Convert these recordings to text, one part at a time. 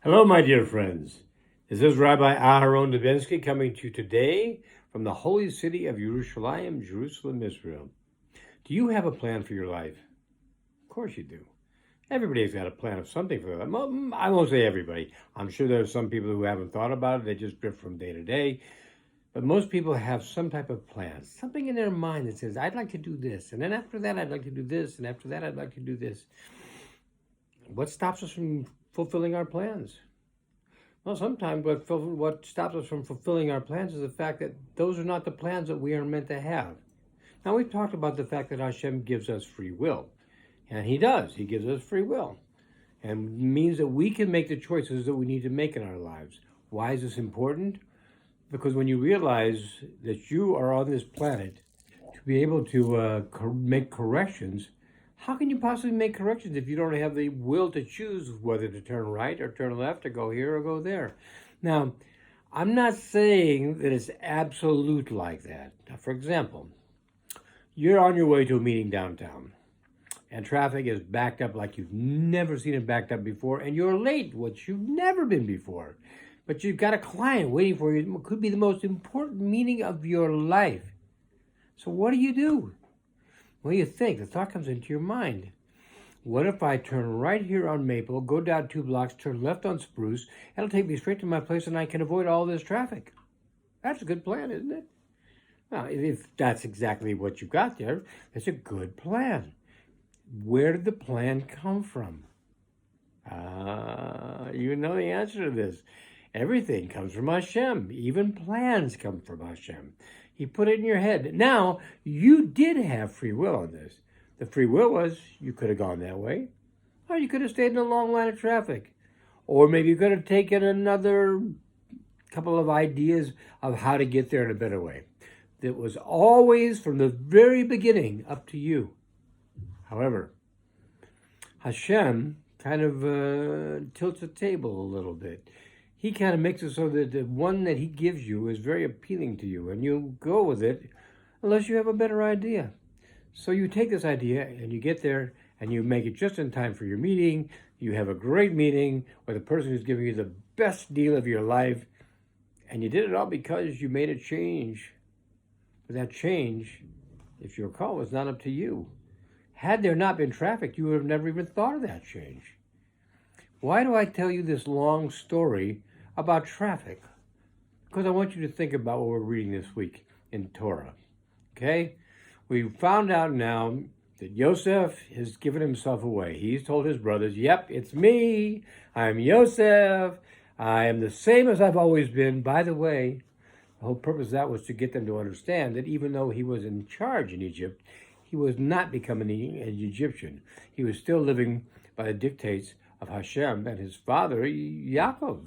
Hello, my dear friends. This is Rabbi Aharon Dobinsky coming to you today from the holy city of Yerushalayim, Jerusalem, Israel. Do you have a plan for your life? Of course you do. Everybody's got a plan of something for their life. Well, I won't say everybody. I'm sure there are some people who haven't thought about it. They just drift from day to day. But most people have some type of plan, something in their mind that says, I'd like to do this. And then after that, I'd like to do this. And after that, I'd like to do this. What stops us from fulfilling our plans? Well, sometimes what stops us from fulfilling our plans is the fact that those are not the plans that we are meant to have. Now, we've talked about the fact that Hashem gives us free will. And He does. He gives us free will. And means that we can make the choices that we need to make in our lives. Why is this important? Because when you realize that you are on this planet to be able to make corrections, how can you possibly make corrections if you don't have the will to choose whether to turn right or turn left or go here or go there? Now, I'm not saying that it's absolute like that. Now, for example, you're on your way to a meeting downtown and traffic is backed up like you've never seen it backed up before, and you're late, which you've never been before. But you've got a client waiting for you. It could be the most important meeting of your life. So what do? Well, you think, the thought comes into your mind. What if I turn right here on Maple, go down 2 blocks, turn left on Spruce, it'll take me straight to my place and I can avoid all this traffic. That's a good plan, isn't it? Now, if that's exactly what you got there, that's a good plan. Where did the plan come from? You know the answer to this. Everything comes from Hashem. Even plans come from Hashem. He put it in your head. Now, you did have free will on this. The free will was you could have gone that way, or you could have stayed in a long line of traffic, or maybe you could have taken another couple of ideas of how to get there in a better way. It was always, from the very beginning, up to you. However, Hashem kind of tilts the table a little bit. He kind of makes it so that the one that He gives you is very appealing to you, and you go with it unless you have a better idea. So you take this idea and you get there and you make it just in time for your meeting. You have a great meeting with the person who's giving you the best deal of your life, and you did it all because you made a change. But that change, if you recall, was not up to you. Had there not been traffic, you would have never even thought of that change. Why do I tell you this long story about traffic? Because I want you to think about what we're reading this week in Torah. Okay? We found out now that Yosef has given himself away. He's told his brothers, yep, it's me. I'm Yosef. I am the same as I've always been. By the way, the whole purpose of that was to get them to understand that even though he was in charge in Egypt, he was not becoming an Egyptian. He was still living by the dictates of Hashem and his father, Yaakov.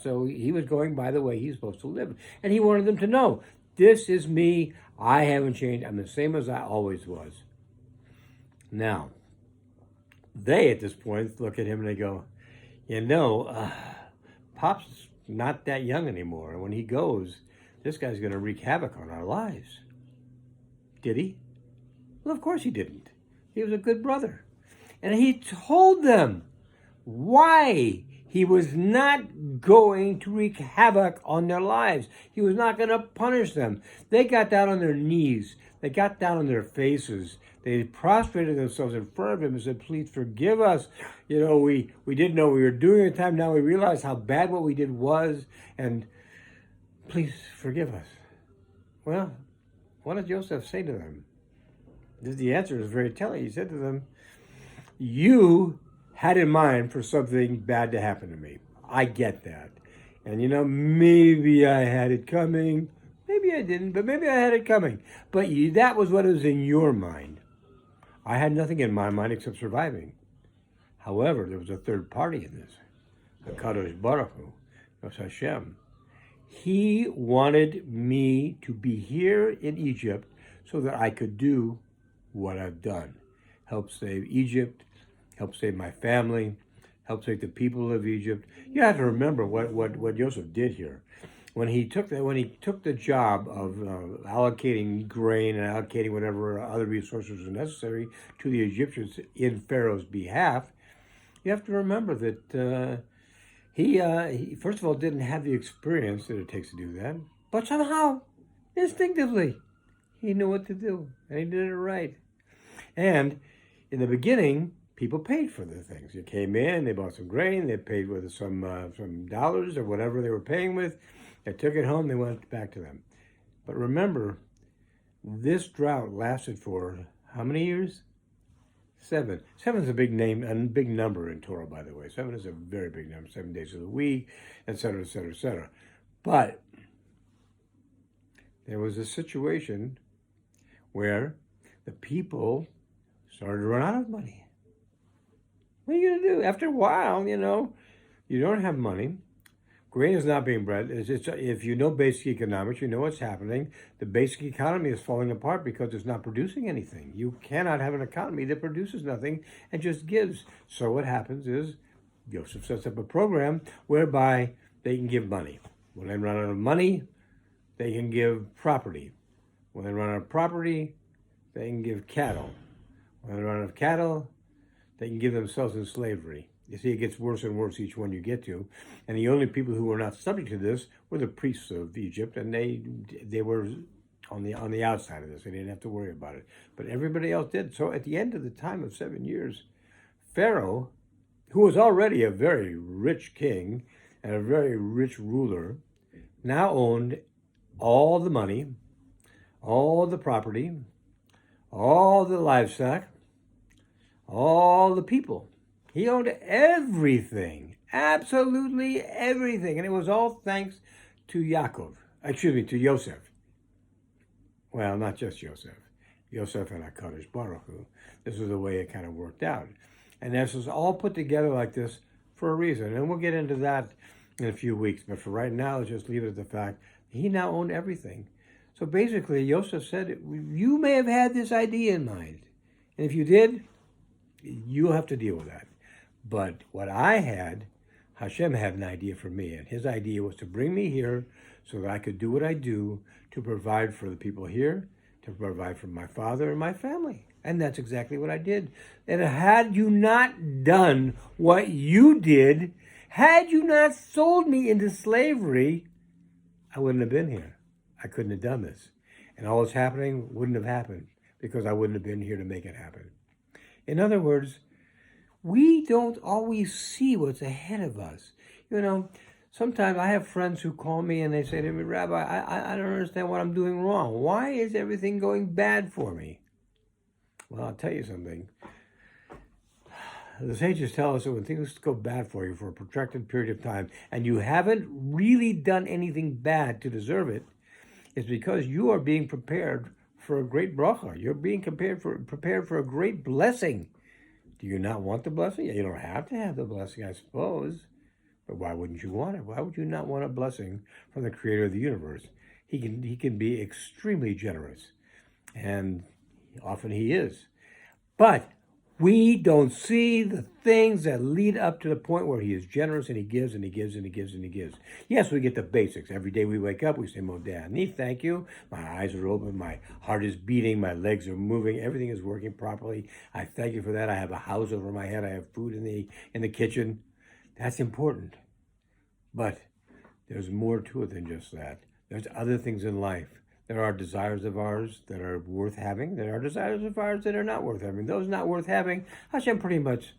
So he was going by the way he's supposed to live. And he wanted them to know, this is me. I haven't changed. I'm the same as I always was. Now, they at this point look at him and they go, Pop's not that young anymore. And when he goes, this guy's going to wreak havoc on our lives. Did he? Well, of course he didn't. He was a good brother. And he told them why he was not going to wreak havoc on their lives. He was not going to punish them. They got down on their knees. They got down on their faces. They prostrated themselves in front of him and said, please forgive us. We didn't know we were doing it at the time. Now we realize how bad what we did was. And please forgive us. Well, what did Joseph say to them? The answer is very telling. He said to them, you had in mind for something bad to happen to me. I get that. And maybe I had it coming. Maybe I didn't, but maybe I had it coming. But that was what was in your mind. I had nothing in my mind except surviving. However, there was a third party in this. The Kadosh Baruch Hu, was Hashem. He wanted me to be here in Egypt so that I could do what I've done. Help save Egypt, help save my family, help save the people of Egypt. You have to remember what Joseph did here. When he took the job of allocating grain and allocating whatever other resources were necessary to the Egyptians in Pharaoh's behalf, you have to remember that He first of all didn't have the experience that it takes to do that, but somehow, instinctively, he knew what to do, and he did it right. And in the beginning, people paid for the things. You came in, they bought some grain, they paid with some dollars or whatever they were paying with. They took it home, they went back to them. But remember, this drought lasted for how many years? 7. 7 is a big name and big number in Torah, by the way. 7 is a very big number. 7 days of the week, etc., etc., etc. But there was a situation where the people started to run out of money. What are you going to do? After a while, you don't have money. Grain is not being bred. If you know basic economics, you know what's happening. The basic economy is falling apart because it's not producing anything. You cannot have an economy that produces nothing and just gives. So what happens is Joseph sets up a program whereby they can give money. When they run out of money, they can give property. When they run out of property, they can give cattle. When they run out of cattle, they can give themselves in slavery. You see, it gets worse and worse each one you get to. And the only people who were not subject to this were the priests of Egypt, and they were on the outside of this. They didn't have to worry about it. But everybody else did. So at the end of the time of 7 years, Pharaoh, who was already a very rich king and a very rich ruler, now owned all the money, all the property, all the livestock, all the people. He owned everything, absolutely everything. And it was all thanks to to Yosef. Well, not just Yosef. Yosef and HaKadosh Baruch Hu. This is the way it kind of worked out. And this was all put together like this for a reason. And we'll get into that in a few weeks. But for right now, let's just leave it at the fact he now owned everything. So basically, Yosef said, you may have had this idea in mind. And if you did, you'll have to deal with that. But what I had, Hashem had an idea for me. And his idea was to bring me here so that I could do what I do to provide for the people here, to provide for my father and my family. And that's exactly what I did. And had you not done what you did, had you not sold me into slavery, I wouldn't have been here. I couldn't have done this. And all that's happening wouldn't have happened because I wouldn't have been here to make it happen. In other words, we don't always see what's ahead of us. Sometimes I have friends who call me and they say to me, Rabbi, I don't understand what I'm doing wrong. Why is everything going bad for me? Well, I'll tell you something. The sages tell us that when things go bad for you for a protracted period of time and you haven't really done anything bad to deserve it, it's because you are being prepared for a great bracha. You're being prepared for a great blessing. Do you not want the blessing? You don't have to have the blessing, I suppose. But why wouldn't you want it? Why would you not want a blessing from the creator of the universe? He can be extremely generous. And often he is. But we don't see the things that lead up to the point where he is generous and he gives and he gives and he gives and he gives. Yes, we get the basics. Every day we wake up, we say, Modeh Ani, thank you. My eyes are open, my heart is beating, my legs are moving, everything is working properly. I thank you for that. I have a house over my head, I have food in the kitchen. That's important. But there's more to it than just that. There's other things in life. There are desires of ours that are worth having. There are desires of ours that are not worth having. Those not worth having, Hashem pretty much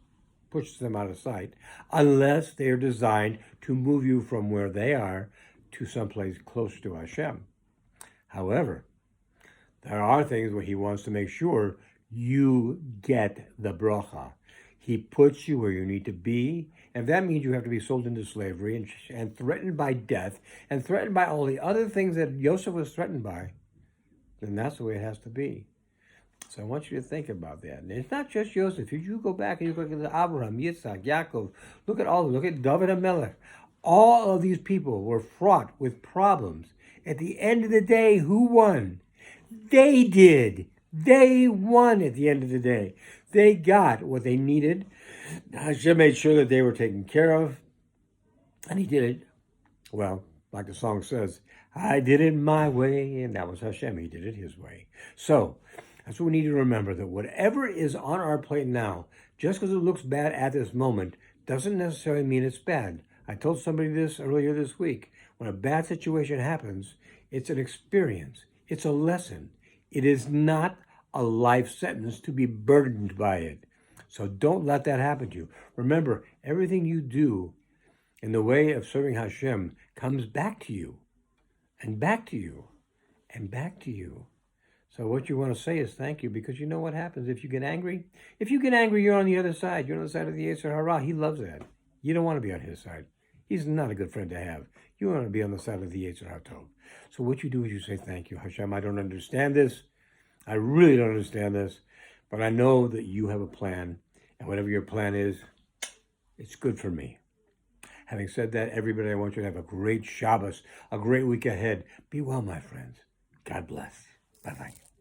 pushes them out of sight, unless they are designed to move you from where they are to someplace closer to Hashem. However, there are things where he wants to make sure you get the bracha. He puts you where you need to be. And if that means you have to be sold into slavery and threatened by death and threatened by all the other things that Yosef was threatened by, then that's the way it has to be. So I want you to think about that. And it's not just Yosef. If you go back and you look at Aharon, Yitzhak, Yaakov, look at David HaMelech. All of these people were fraught with problems. At the end of the day, who won? They did. They won at the end of the day. They got what they needed. Hashem made sure that they were taken care of. And he did it, well, like the song says, I did it my way. And that was Hashem. He did it his way. So that's what we need to remember, that whatever is on our plate now, just because it looks bad at this moment, doesn't necessarily mean it's bad. I told somebody this earlier this week. When a bad situation happens, it's an experience. It's a lesson. It is not a life sentence to be burdened by it. So don't let that happen to you. Remember, everything you do in the way of serving Hashem comes back to you, and back to you, and back to you. So what you want to say is thank you, because you know what happens if you get angry? If you get angry, you're on the other side. You're on the side of the Yetzer Hara. He loves that. You don't want to be on his side. He's not a good friend to have. You want to be on the side of the Yetzer Hara. So what you do is you say, thank you, Hashem. I don't understand this. I really don't understand this. But I know that you have a plan. And whatever your plan is, it's good for me. Having said that, everybody, I want you to have a great Shabbos, a great week ahead. Be well, my friends. God bless. Bye-bye.